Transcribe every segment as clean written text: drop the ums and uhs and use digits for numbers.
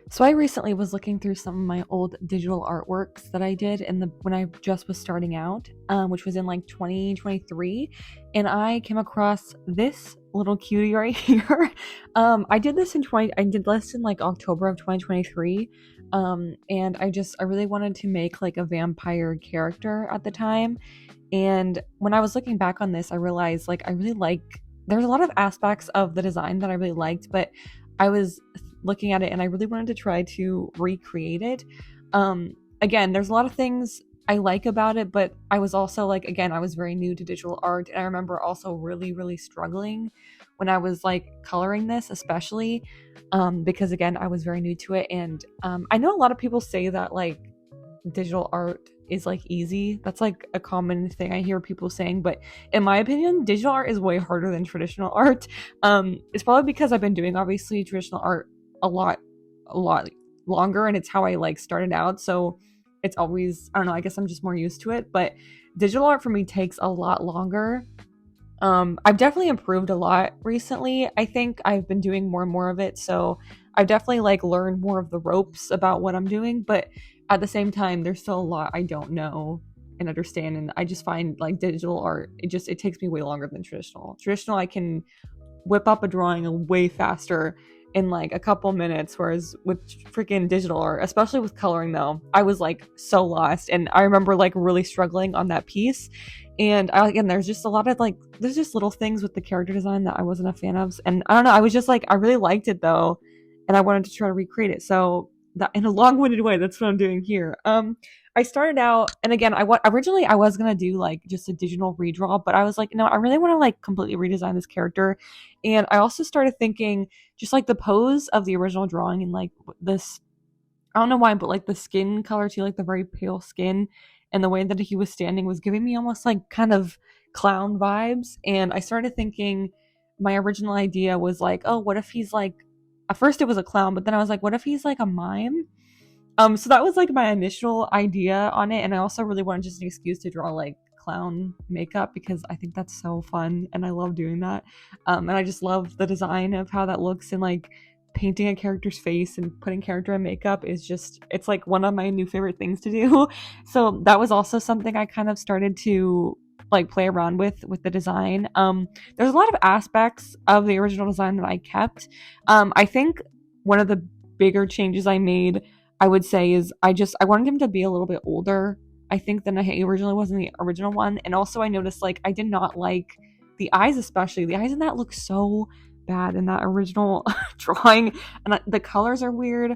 So I recently was looking through some of my old digital artworks that I did when I just was starting out, which was in like 2023, and I came across this little cutie right here. I did this in like October of 2023, and I really wanted to make like a vampire character at the time. And when I was looking back on this, I realized like there's a lot of aspects of the design that I really liked, but I was looking at it and I really wanted to try to recreate it. Again, there's a lot of things I like about it, but I was also like, again, I was very new to digital art, and I remember also really, really struggling when I was like coloring this, especially because again, I was very new to it. And I know a lot of people say that like digital art is like easy. That's like a common thing I hear people saying, but in my opinion, digital art is way harder than traditional art. It's probably because I've been doing obviously traditional art a lot longer, and it's how I like started out, so it's always, I don't know, I guess I'm just more used to it. But digital art for me takes a lot longer. I've definitely improved a lot recently. I think I've been doing more and more of it, so I've definitely like learned more of the ropes about what I'm doing, but at the same time there's still a lot I don't know and understand. And I just find like digital art, it takes me way longer than traditional. I can whip up a drawing way faster in like a couple minutes, whereas with freaking digital art, especially with coloring though, I was like so lost. And I remember like really struggling on that piece. And again, there's just a lot of like, there's just little things with the character design that I wasn't a fan of, and I don't know, I was just like, I really liked it though, and I wanted to try to recreate it. So that, in a long-winded way, that's what I'm doing here. I started out, and again, originally I was gonna do like just a digital redraw, but I was like, no, I really want to like completely redesign this character. And I also started thinking just like the pose of the original drawing, and like this, I don't know why, but like the skin color too, like the very pale skin, and the way that he was standing was giving me almost like kind of clown vibes. And I started thinking, my original idea was like, oh, what if he's like, at first it was a clown, but then I was like, what if he's like a mime? So that was like my initial idea on it, and I also really wanted just an excuse to draw like clown makeup because I think that's so fun and I love doing that. And I just love the design of how that looks, and like painting a character's face and putting character in makeup is just, it's like one of my new favorite things to do. So that was also something I kind of started to like play around with the design. There's a lot of aspects of the original design that I kept. I think one of the bigger changes I made, I would say, is I wanted him to be a little bit older, I think, than he originally was in the original one. And also I noticed like I did not like the eyes, especially. The eyes in that look so bad in that original drawing, and the colors are weird.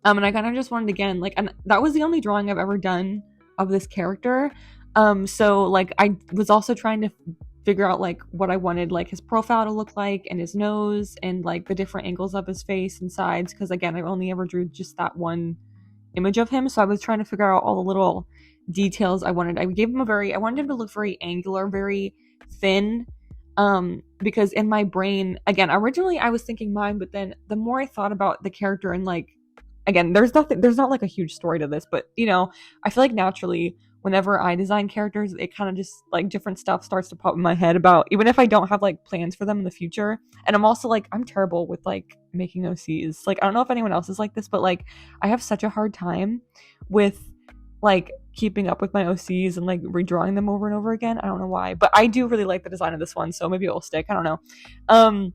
And I kind of just wanted, again, like, and that was the only drawing I've ever done of this character. So like I was also trying to figure out like what I wanted like his profile to look like, and his nose, and like the different angles of his face and sides, because again, I only ever drew just that one image of him. So I was trying to figure out all the little details I wanted. I wanted him to look very angular, very thin, because in my brain, again, originally I was thinking mime, but then the more I thought about the character, and like, again, there's not like a huge story to this, but you know, I feel like naturally whenever I design characters, it kind of just like different stuff starts to pop in my head about, even if I don't have like plans for them in the future. And I'm also like, I'm terrible with like making OCs. Like, I don't know if anyone else is like this, but like I have such a hard time with like keeping up with my OCs and like redrawing them over and over again. I don't know why, but I do really like the design of this one, so maybe it'll stick. I don't know.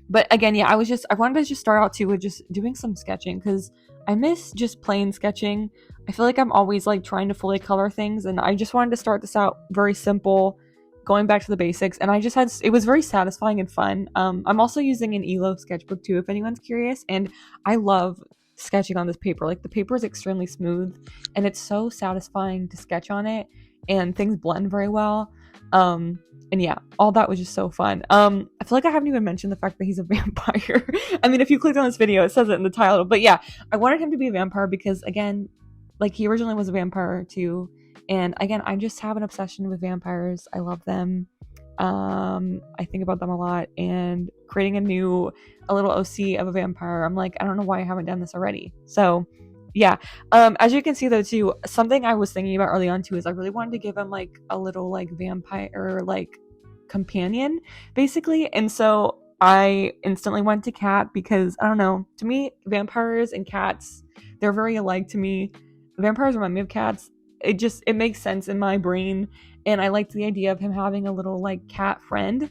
But again, yeah, I wanted to just start out too with just doing some sketching, because I miss just plain sketching. I feel like I'm always like trying to fully color things, and I just wanted to start this out very simple, going back to the basics, and it was very satisfying and fun. I'm also using an Elo sketchbook too, if anyone's curious, and I love sketching on this paper. Like, the paper is extremely smooth, and it's so satisfying to sketch on it, and things blend very well. And yeah, all that was just so fun. I feel like I haven't even mentioned the fact that he's a vampire. I mean, if you clicked on this video, it says it in the title. But yeah, I wanted him to be a vampire because, again, like, he originally was a vampire too. And again, I just have an obsession with vampires. I love them. I think about them a lot. And creating a little OC of a vampire, I'm like, I don't know why I haven't done this already. So yeah. As you can see though too, something I was thinking about early on too is I really wanted to give him like a little like vampire like companion basically. And so I instantly went to cat because I don't know. To me, vampires and cats, they're very alike to me. Vampires remind me of cats. It makes sense in my brain, and I liked the idea of him having a little like cat friend.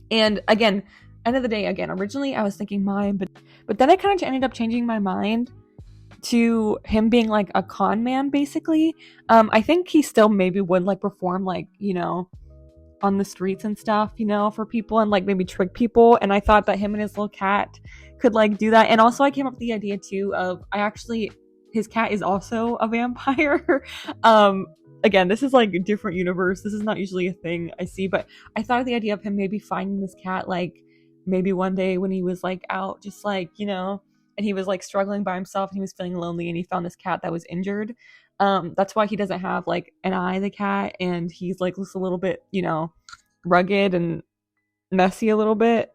And again, end of the day, again, originally I was thinking mine, but then I kind of ended up changing my mind to him being like a con man, basically. I think he still maybe would like perform like, on the streets and stuff, for people and like maybe trick people. And I thought that him and his little cat could like do that. And also I came up with the idea too of his cat is also a vampire. Again, this is like a different universe. This is not usually a thing I see, but I thought of the idea of him maybe finding this cat like maybe one day when he was like out just like, and he was like struggling by himself and he was feeling lonely and he found this cat that was injured. That's why he doesn't have like an eye, the cat, and he's like just a little bit, rugged and messy a little bit.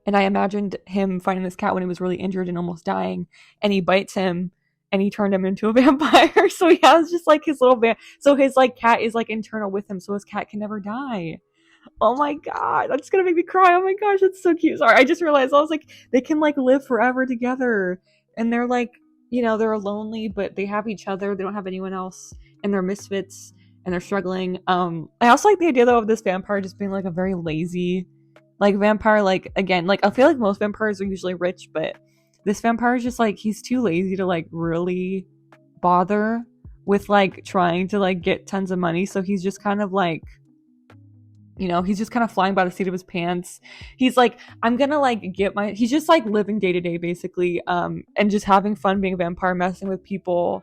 And I imagined him finding this cat when he was really injured and almost dying, and he bites him and he turned him into a vampire. So he has just like his little so his like cat is like internal with him, so his cat can never die. Oh my god, that's gonna make me cry. Oh my gosh, that's so cute. Sorry, I just realized I was like, they can like live forever together, and they're like, they're lonely, but they have each other. They don't have anyone else, and they're misfits, and they're struggling. I also like the idea though of this vampire just being like a very lazy, like vampire. Like again, like I feel like most vampires are usually rich, but this vampire is just like he's too lazy to like really bother with like trying to like get tons of money. So he's just kind of like, he's just kind of flying by the seat of his pants. He's like, I'm gonna like he's just like living day to day basically, and just having fun being a vampire, messing with people,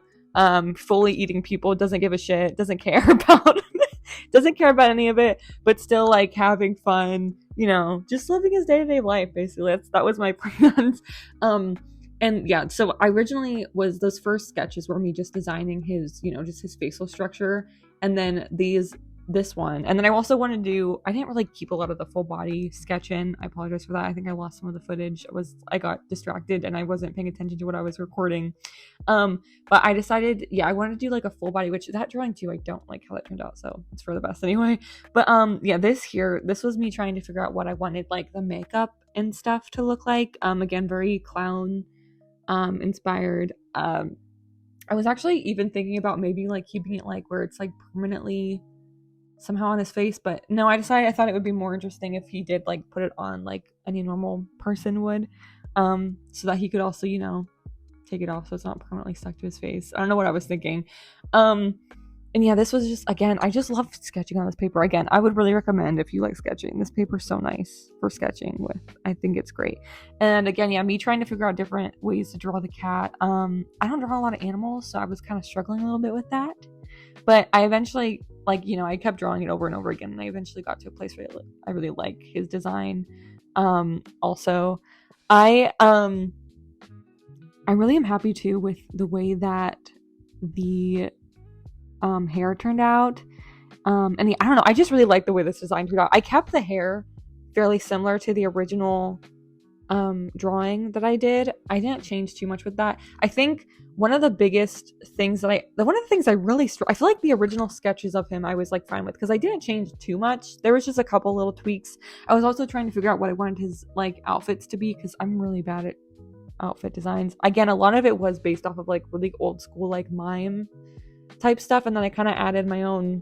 fully eating people, doesn't give a shit, doesn't care about any of it, but still like having fun, just living his day to day life basically. That was my plans. And yeah, so I originally those first sketches were me just designing his, just his facial structure, and then this one. And then I also wanted to I didn't really keep a lot of the full body sketch in. I apologize for that. I think I lost some of the footage. I got distracted and I wasn't paying attention to what I was recording. But I decided, I wanted to do like a full body, which that drawing too, I don't like how that turned out, so it's for the best anyway. But this was me trying to figure out what I wanted like the makeup and stuff to look like. Again, very clown inspired. I was actually even thinking about maybe like keeping it like where it's like permanently somehow on his face, but no, I thought it would be more interesting if he did like put it on like any normal person would, so that he could also take it off so it's not permanently stuck to his face. I don't know what I was thinking. And yeah, this was just, again, I just love sketching on this paper. Again, I would really recommend if you like sketching. This paper's so nice for sketching with. I think it's great. And again, me trying to figure out different ways to draw the cat. I don't draw a lot of animals, so I was kind of struggling a little bit with that. But I eventually, I kept drawing it over and over again, and I eventually got to a place where I really like his design. Also, I really am happy too with the way that the hair turned out. And I don't know, I just really like the way this design turned out. I kept the hair fairly similar to the original drawing that I did. I didn't change too much with that. I think one of the biggest things I feel like the original sketches of him I was like fine with, because I didn't change too much. There was just a couple little tweaks. I was also trying to figure out what I wanted his like outfits to be, because I'm really bad at outfit designs. Again, a lot of it was based off of like really old school like mime type stuff, and then I kind of added my own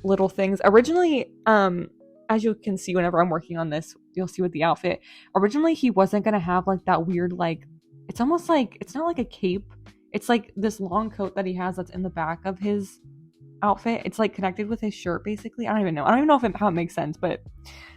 little things. Originally, as you can see whenever I'm working on this, you'll see with the outfit, originally he wasn't gonna have like that weird like, it's almost like, it's not like a cape, it's like this long coat that he has that's in the back of his outfit. It's like connected with his shirt basically. I don't even know how it makes sense, but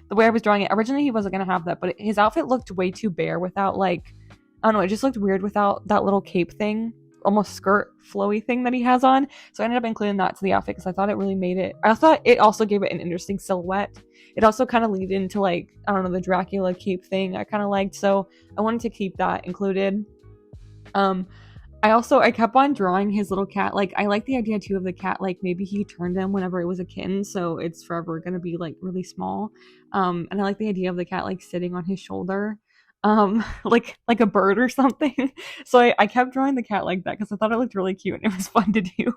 the way I was drawing it, originally he wasn't gonna have that, but his outfit looked way too bare without like, I don't know, it just looked weird without that little cape thing, almost skirt flowy thing that he has on. So I ended up including that to the outfit because I thought it really made it, I thought it also gave it an interesting silhouette. It also kind of lead into like, I don't know, the Dracula cape thing I kind of liked, so I wanted to keep that included. I kept on drawing his little cat. Like, I like the idea too of the cat, like maybe he turned him whenever it was a kitten, so it's forever gonna be like really small. And I like the idea of the cat like sitting on his shoulder, like a bird or something. So I kept drawing the cat like that because I thought it looked really cute and it was fun to do.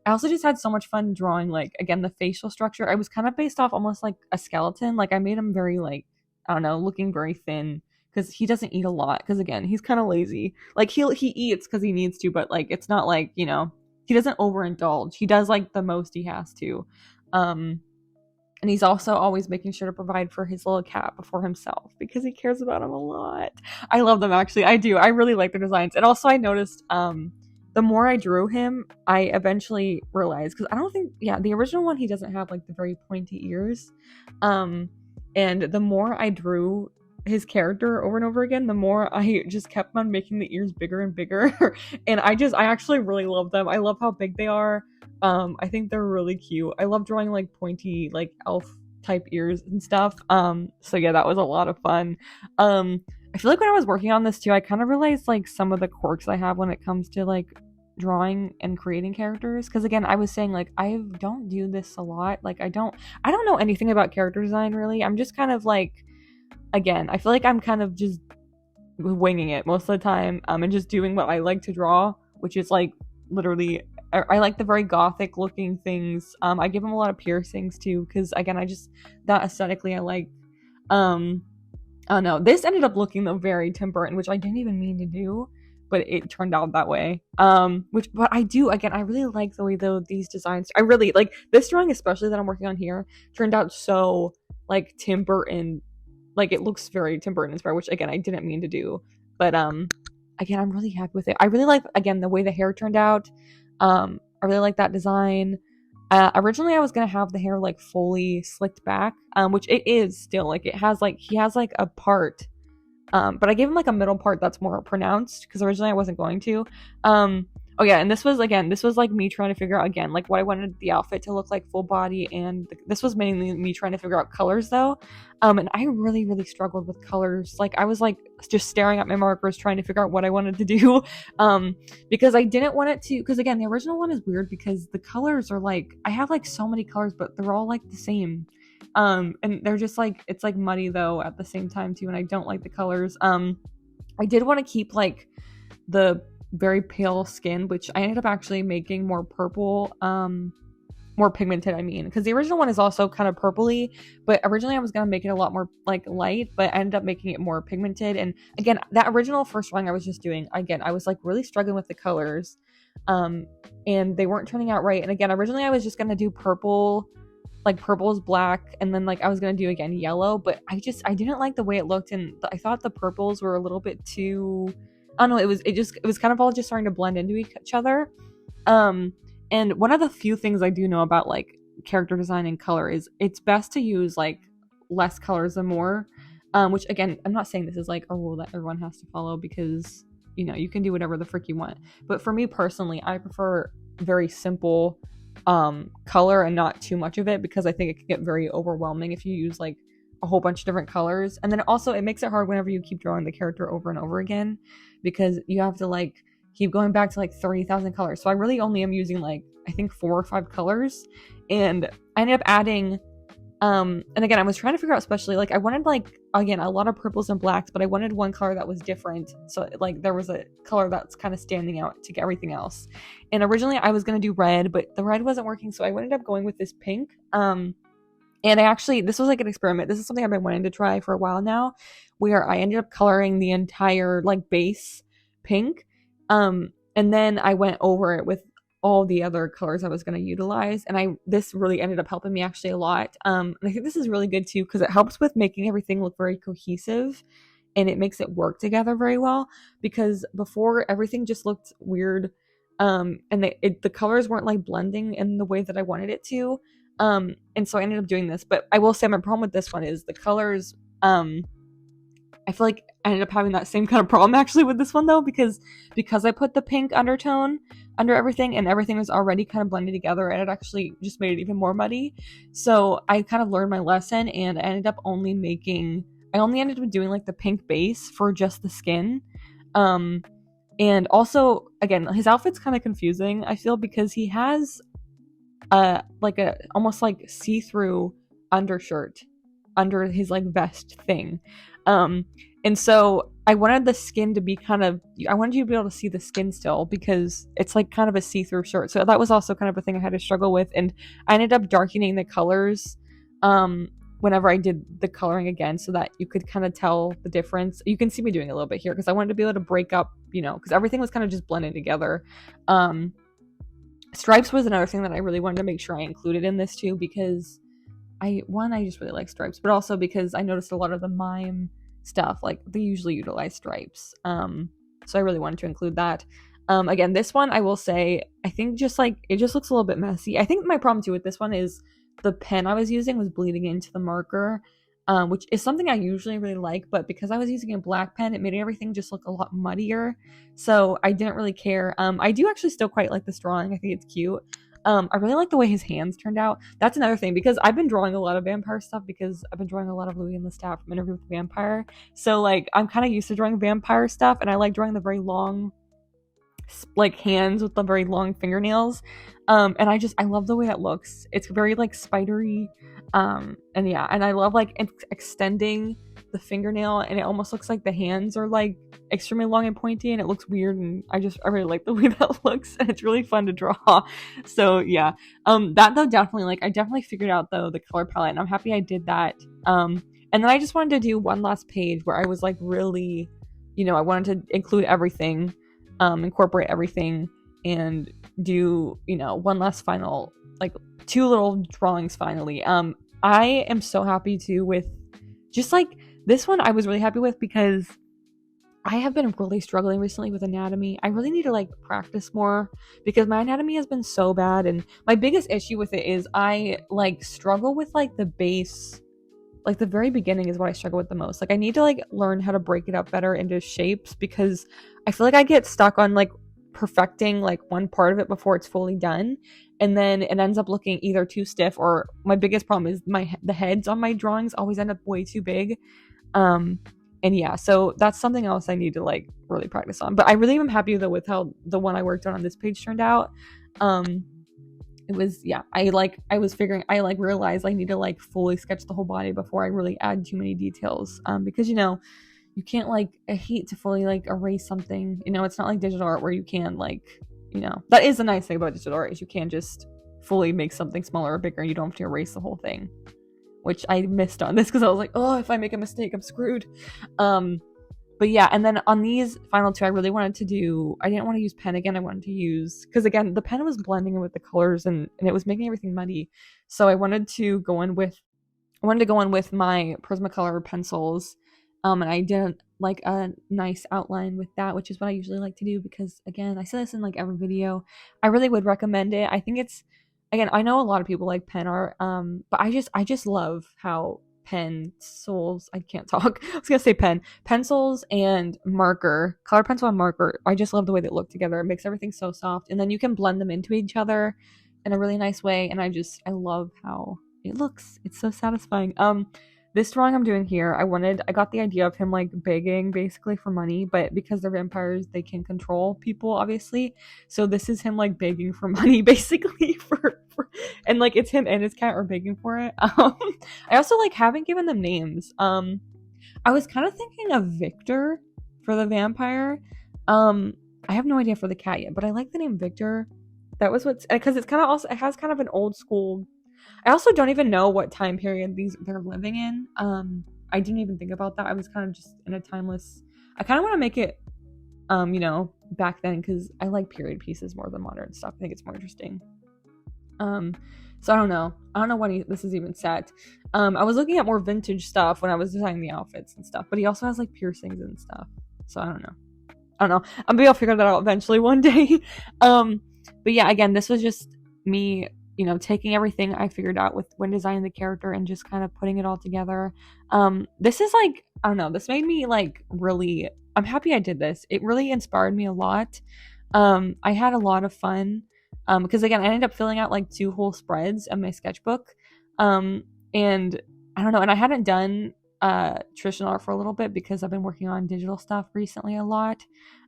I also just had so much fun drawing, like, again, the facial structure. I was kind of based off almost like a skeleton. Like, I made him very like, I don't know, looking very thin because he doesn't eat a lot. Because again, he's kind of lazy. Like he eats because he needs to, but like it's not like, you know, he doesn't overindulge. He does like the most he has to. And he's also always making sure to provide for his little cat before himself because he cares about him a lot. I love them, actually. I do. I really like their designs. And also I noticed the more I drew him, I eventually realized, because I don't think, yeah, the original one, he doesn't have like the very pointy ears. And the more I drew his character over and over again, the more I just kept on making the ears bigger and bigger. And I actually really love them. I love how big they are. I think they're really cute. I love drawing like pointy, like elf type ears and stuff. So yeah, that was a lot of fun. I feel like when I was working on this too, I kind of realized like some of the quirks I have when it comes to like drawing and creating characters. Because again, I was saying like I don't do this a lot. Like I don't know anything about character design really. I'm just kind of like, again, I feel like I'm kind of just winging it most of the time, and just doing what I like to draw, which is like literally, I like the very gothic looking things. I give them a lot of piercings too, because again, that aesthetically I like. I don't know. This ended up looking though very Tim Burton, which I didn't even mean to do, but it turned out that way. But I do, again, I really like the way though these designs, I really like this drawing, especially that I'm working on here, turned out so like Tim Burton. Like it looks very Tim Burton inspired, which again I didn't mean to do, but again I'm really happy with it. I really like, again, the way the hair turned out. I really like that design. Originally I was gonna have the hair like fully slicked back, which it is still, like it has like, he has like a part, but I gave him like a middle part that's more pronounced because originally I wasn't going to. Oh yeah, and this was like me trying to figure out again like what I wanted the outfit to look like, full body, and this was mainly me trying to figure out colors though. And I really struggled with colors. Like I was like just staring at my markers trying to figure out what I wanted to do, because I didn't want it to, because again the original one is weird because the colors are like, I have like so many colors but they're all like the same, and they're just like, it's like muddy though at the same time too, and I don't like the colors. I did want to keep like the very pale skin, which I ended up actually making more purple, more pigmented, I mean, because the original one is also kind of purpley, but originally I was gonna make it a lot more like light, but I ended up making it more pigmented. And again, that original first drawing I was just doing, again, I was like really struggling with the colors, and they weren't turning out right. And again, originally I was just gonna do purple, like purple is black, and then like I was gonna do again yellow, but I didn't like the way it looked, and I thought the purples were a little bit too, I don't know, it was kind of all just starting to blend into each other. And one of the few things I do know about like character design and color is it's best to use like less colors than more, which again, I'm not saying this is like a rule that everyone has to follow, because you know, you can do whatever the frick you want, but for me personally, I prefer very simple color and not too much of it, because I think it can get very overwhelming if you use like a whole bunch of different colors. And then also it makes it hard whenever you keep drawing the character over and over again, because you have to like keep going back to like 30,000 colors. So I really only am using like, I think 4 or 5 colors, and I ended up adding, and again, I was trying to figure out, especially like I wanted like, again, a lot of purples and blacks, but I wanted one color that was different. So like there was a color that's kind of standing out to get everything else. And originally I was going to do red, but the red wasn't working. So I ended up going with this pink. And this was like an experiment. This is something I've been wanting to try for a while now, where I ended up coloring the entire like base pink. And then I went over it with all the other colors I was going to utilize. And this really ended up helping me actually a lot. And I think this is really good too, because it helps with making everything look very cohesive, and it makes it work together very well, because before everything just looked weird. And the colors weren't like blending in the way that I wanted it to. And so I ended up doing this, but I will say my problem with this one is the colors, I feel like I ended up having that same kind of problem actually with this one though, because I put the pink undertone under everything and everything was already kind of blended together, and it actually just made it even more muddy. So I kind of learned my lesson, and I ended up only ended up doing like the pink base for just the skin. And also again, his outfit's kind of confusing, I feel, because he has like a almost like see-through undershirt under his like vest thing. And so I wanted the skin to be I wanted you to be able to see the skin still, because it's like kind of a see-through shirt. So that was also kind of a thing I had to struggle with. And I ended up darkening the colors whenever I did the coloring again, so that you could kind of tell the difference. You can see me doing a little bit here because I wanted to be able to break up, because everything was kind of just blended together. Stripes was another thing that I really wanted to make sure I included in this too, because I just really like stripes, but also because I noticed a lot of the mime stuff, like they usually utilize stripes. So I really wanted to include that. Again, this one, I will say, I think just like, it just looks a little bit messy. I think my problem too with this one is the pen I was using was bleeding into the marker, which is something I usually really like, but because I was using a black pen, it made everything just look a lot muddier. So I didn't really care. I do actually still quite like this drawing. I think it's cute. I really like the way his hands turned out. That's another thing, because I've been drawing a lot of vampire stuff because I've been drawing a lot of Louis and Lestat from Interview with the Vampire. So like, I'm kind of used to drawing vampire stuff, and I like drawing the very long, like, hands with the very long fingernails. And I love the way it looks. It's very like spidery. And yeah, and I love like extending the fingernail, and it almost looks like the hands are like extremely long and pointy, and it looks weird, and I really like the way that looks, and it's really fun to draw. So yeah, that though, definitely, like, I definitely figured out though the color palette, and I'm happy I did that. And then I just wanted to do one last page where I was like really, I wanted to include everything, incorporate everything, and do, one last final, like, 2 little drawings finally. I am so happy too with just like this one. I was really happy with because I have been really struggling recently with anatomy. I really need to like practice more because my anatomy has been so bad, and my biggest issue with it is I like struggle with like the base. Like the very beginning is what I struggle with the most. Like I need to like learn how to break it up better into shapes, because I feel like I get stuck on like perfecting like one part of it before it's fully done, and then it ends up looking either too stiff, or my biggest problem is the heads on my drawings always end up way too big. And yeah, so that's something else I need to like really practice on. But I really am happy though with how the one I worked on this page turned out. It was, yeah, I realized I need to like fully sketch the whole body before I really add too many details. Because you can't like, I hate to fully like erase something. It's not like digital art where you can like, that is the nice thing about digital art, is you can just fully make something smaller or bigger, and you don't have to erase the whole thing, which I missed on this because I was like, oh, if I make a mistake, I'm screwed. But yeah, and then on these final 2, I really wanted to do, I didn't want to use pen again. I wanted to use, because again, the pen was blending in with the colors, and it was making everything muddy. So I wanted to go in with my Prismacolor pencils. And I did like a nice outline with that, which is what I usually like to do, because again, I say this in like every video, I really would recommend it. I think it's, again, I know a lot of people like pen art, but I just love how pencils, I can't talk, I was gonna say pencils and color pencil and marker, I just love the way they look together. It makes everything so soft, and then you can blend them into each other in a really nice way, and I love how it looks. It's so satisfying. This drawing I'm doing here, I got the idea of him like begging basically for money, but because they're vampires, they can control people, obviously. So this is him like begging for money basically for and like it's him and his cat are begging for it. I also like haven't given them names. I was kind of thinking of Victor for the vampire. I have no idea for the cat yet, but I like the name Victor. That was because it's kind of also, it has kind of an old school. I also don't even know what time period they're living in. I didn't even think about that. I was kind of just in a timeless. I kind of want to make it, back then, because I like period pieces more than modern stuff. I think it's more interesting. So I don't know when this is even set. I was looking at more vintage stuff when I was designing the outfits and stuff, but he also has like piercings and stuff. So I don't know. Maybe I'll figure that out eventually one day. But yeah, again, this was just me, taking everything I figured out when designing the character and just kind of putting it all together. This is like, I don't know, this made me like really, I'm happy I did this. It really inspired me a lot. I had a lot of fun, because again, I ended up filling out like 2 whole spreads of my sketchbook. And I don't know, and I hadn't done traditional art for a little bit because I've been working on digital stuff recently a lot.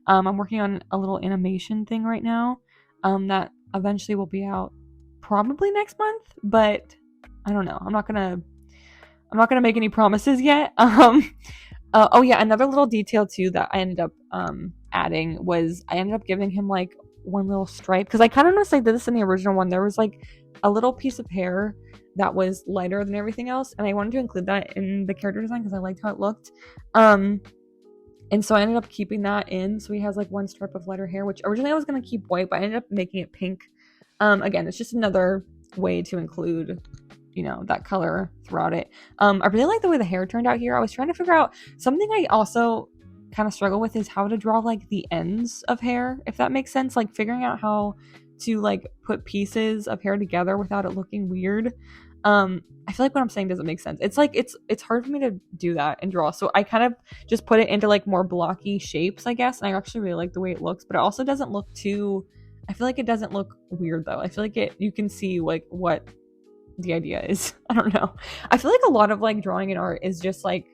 I'm working on a little animation thing right now, that eventually will be out probably next month, but I don't know. I'm not gonna make any promises yet. Oh yeah, another little detail too that I ended up adding was I ended up giving him like one little stripe, because I kind of noticed I did this in the original one. There was like a little piece of hair that was lighter than everything else, and I wanted to include that in the character design because I liked how it looked. And so I ended up keeping that in. So he has like one stripe of lighter hair, which originally I was going to keep white, but I ended up making it pink. Again, it's just another way to include, you know, that color throughout it. I really like the way the hair turned out here. I was trying to figure out something I also kind of struggle with is how to draw like the ends of hair, if that makes sense. Like figuring out how to like put pieces of hair together without it looking weird. I feel like what I'm saying doesn't make sense. It's like it's hard for me to do that and draw. So I kind of just put it into like more blocky shapes, I guess. And I actually really like the way it looks, but it also doesn't look too, I feel like it doesn't look weird though. I feel like you can see like what the idea is. I don't know. I feel like a lot of like drawing in art is just like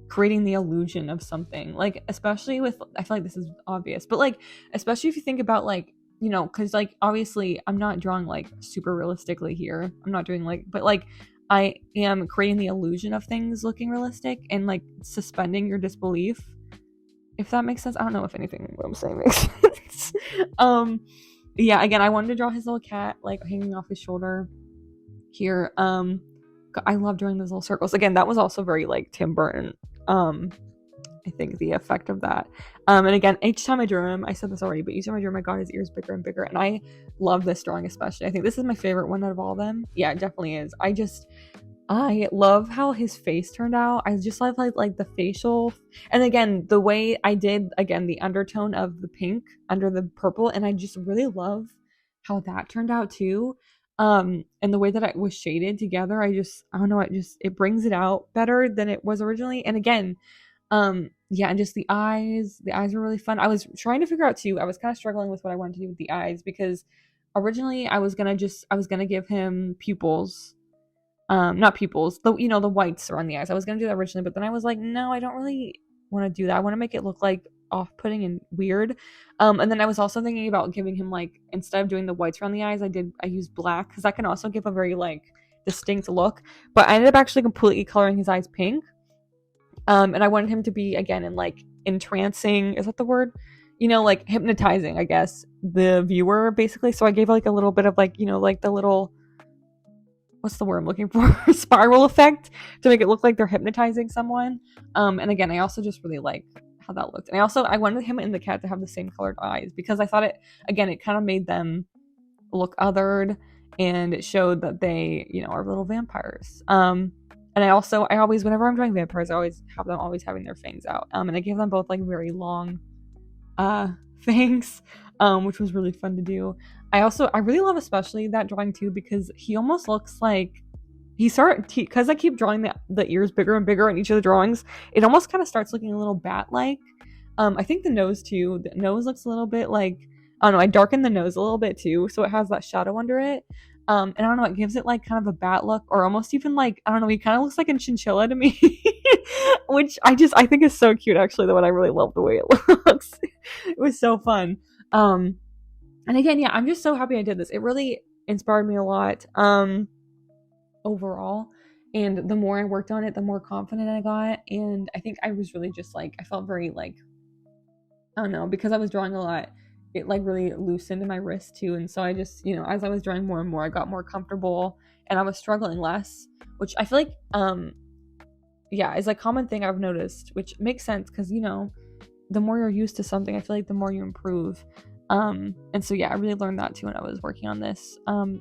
creating the illusion of something. Like especially with, I feel like this is obvious, but like especially if you think about like, you know, because like obviously I'm not drawing like super realistically here. I'm not doing like, but like I am creating the illusion of things looking realistic and like suspending your disbelief, if that makes sense. I don't know if anything what I'm saying makes sense. Yeah, again, I wanted to draw his little cat like hanging off his shoulder here. I love drawing those little circles. Again, that was also very like Tim Burton. I think the effect of that. And again, each time I drew him, I said this already, but each time I drew him, I got his ears bigger and bigger. And I love this drawing especially. I think this is my favorite one out of all of them. Yeah, it definitely is. I love how his face turned out. I just love like the facial, and again the way I did again the undertone of the pink under the purple, and I just really love how that turned out too. And the way that it was shaded together, I don't know, it brings it out better than it was originally. And again, yeah, and just the eyes were really fun. I was trying to figure out too, I was kind of struggling with what I wanted to do with the eyes, because originally I was gonna give him pupils. Not pupils, the whites around the eyes. I was gonna do that originally, but then I was like, no, I don't really want to do that. I want to make it look like off-putting and weird. And then I was also thinking about giving him like, instead of doing the whites around the eyes, I used black, because that can also give a very like distinct look. But I ended up actually completely coloring his eyes pink. And I wanted him to be again in like entrancing, is that the word? You know, like hypnotizing, I guess, the viewer basically. So I gave like a little bit of like, you know, like the little, what's the word I'm looking for? Spiral effect to make it look like they're hypnotizing someone. And again, I also just really like how that looked. And I wanted him and the cat to have the same colored eyes, because I thought it kind of made them look othered, and it showed that they, you know, are little vampires. And I always, whenever I'm drawing vampires, I always have them having their fangs out. And I gave them both like very long fangs, which was really fun to do. I really love especially that drawing too, because he almost looks like because I keep drawing the ears bigger and bigger in each of the drawings, it almost kind of starts looking a little bat-like. I think the nose too. The nose looks a little bit like, I don't know, I darkened the nose a little bit too, so it has that shadow under it. And I don't know, it gives it like kind of a bat look, or almost even like, I don't know, he kind of looks like a chinchilla to me, which I think is so cute actually, though, and I really love the way it looks. It was so fun. And again, yeah, I'm just so happy I did this. It really inspired me a lot, overall. And the more I worked on it, the more confident I got. And I think I was really just like, I felt very like, I don't know, because I was drawing a lot, it like really loosened my wrist too. And so I just, you know, as I was drawing more and more, I got more comfortable and I was struggling less, which I feel like, yeah, is a common thing I've noticed, which makes sense because, you know, the more you're used to something, I feel like the more you improve. And so yeah, I really learned that too when I was working on this. I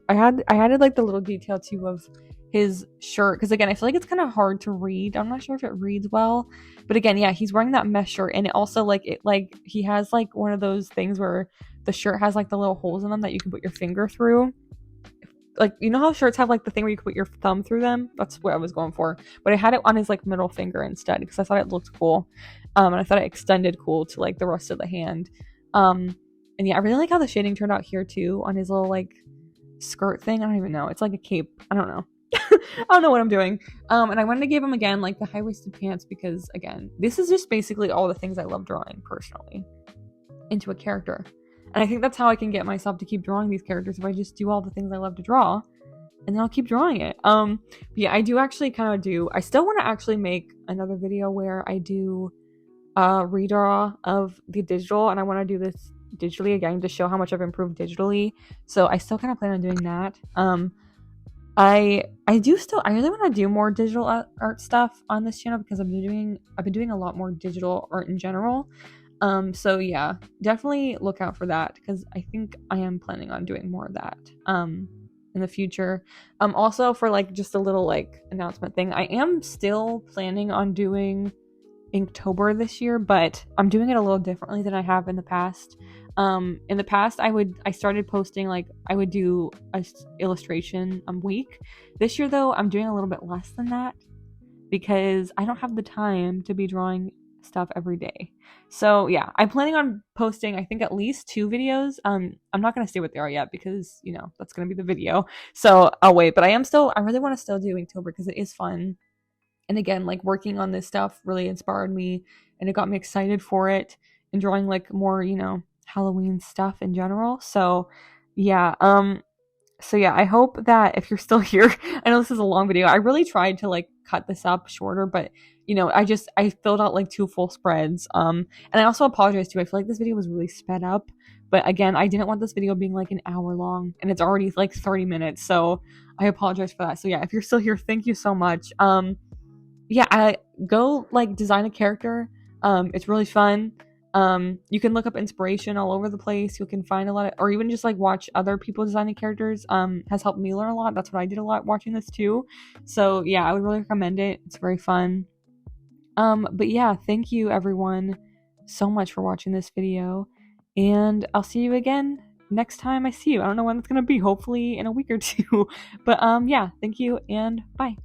added like the little detail too of his shirt, because again, I feel like it's kind of hard to read. I'm not sure if it reads well, but again, yeah, he's wearing that mesh shirt, and it also like he has like one of those things where the shirt has like the little holes in them that you can put your finger through. Like, you know how shirts have like the thing where you can put your thumb through them? That's what I was going for, but I had it on his like middle finger instead, because I thought it looked cool. And I thought it extended cool to like the rest of the hand. And yeah, I really like how the shading turned out here too on his little like skirt thing. I don't even know, it's like a cape, I don't know. I don't know what I'm doing. And I wanted to give him again like the high-waisted pants, because again, this is just basically all the things I love drawing personally into a character. And I think that's how I can get myself to keep drawing these characters, if I just do all the things I love to draw, and then I'll keep drawing it. Yeah, I do actually I still want to actually make another video where I do redraw of the digital, and I want to do this digitally again to show how much I've improved digitally. So I still kind of plan on doing that. I really want to do more digital art stuff on this channel because I've been doing a lot more digital art in general. So yeah, definitely look out for that because I think I am planning on doing more of that in the future. Also for like just a little like announcement thing, I am still planning on doing Inktober this year, but I'm doing it a little differently than I have in the past. In the past, I started posting like I would do a illustration a week. This year though, I'm doing a little bit less than that because I don't have the time to be drawing stuff every day. So yeah, I'm planning on posting I think at least 2 videos. I'm not gonna say what they are yet because that's gonna be the video. So I'll wait. But I really want to still do Inktober because it is fun. And again, like working on this stuff really inspired me and it got me excited for it and drawing like more, Halloween stuff in general. So yeah, I hope that if you're still here, I know this is a long video. I really tried to like cut this up shorter, but I filled out like 2 full spreads. And I also apologize too. I feel like this video was really sped up, but again, I didn't want this video being like an hour long and it's already like 30 minutes. So I apologize for that. So yeah, if you're still here, thank you so much. I go like design a character. It's really fun. You can look up inspiration all over the place. You can find a lot of, or even just like watch other people designing characters. Has helped me learn a lot. That's what I did a lot watching this too. So yeah, I would really recommend it. It's very fun. But yeah, thank you everyone so much for watching this video, and I'll see you again next time I see you. I don't know when it's gonna be. Hopefully in a week or two. But yeah, thank you and bye.